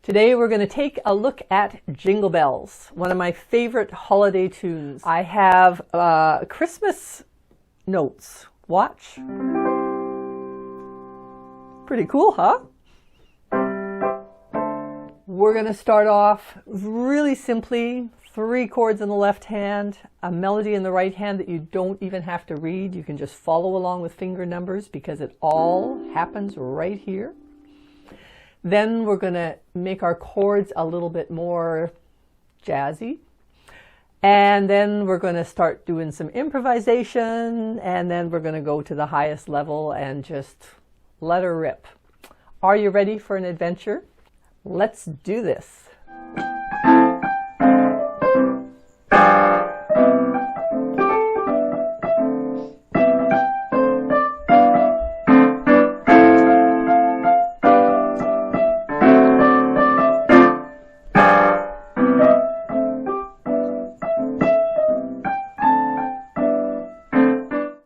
Today we're going to take a look at Jingle Bells, one of my favorite holiday tunes. I have Christmas notes. Watch. Pretty cool, huh? We're going to start off really simply. 3 chords in the left hand, a melody in the right hand that you don't even have to read. You can just follow along with finger numbers because it all happens right here. Then we're going to make our chords a little bit more jazzy. And then we're going to start doing some improvisation, and then we're going to go to the highest level and just let her rip. Are you ready for an adventure? Let's do this.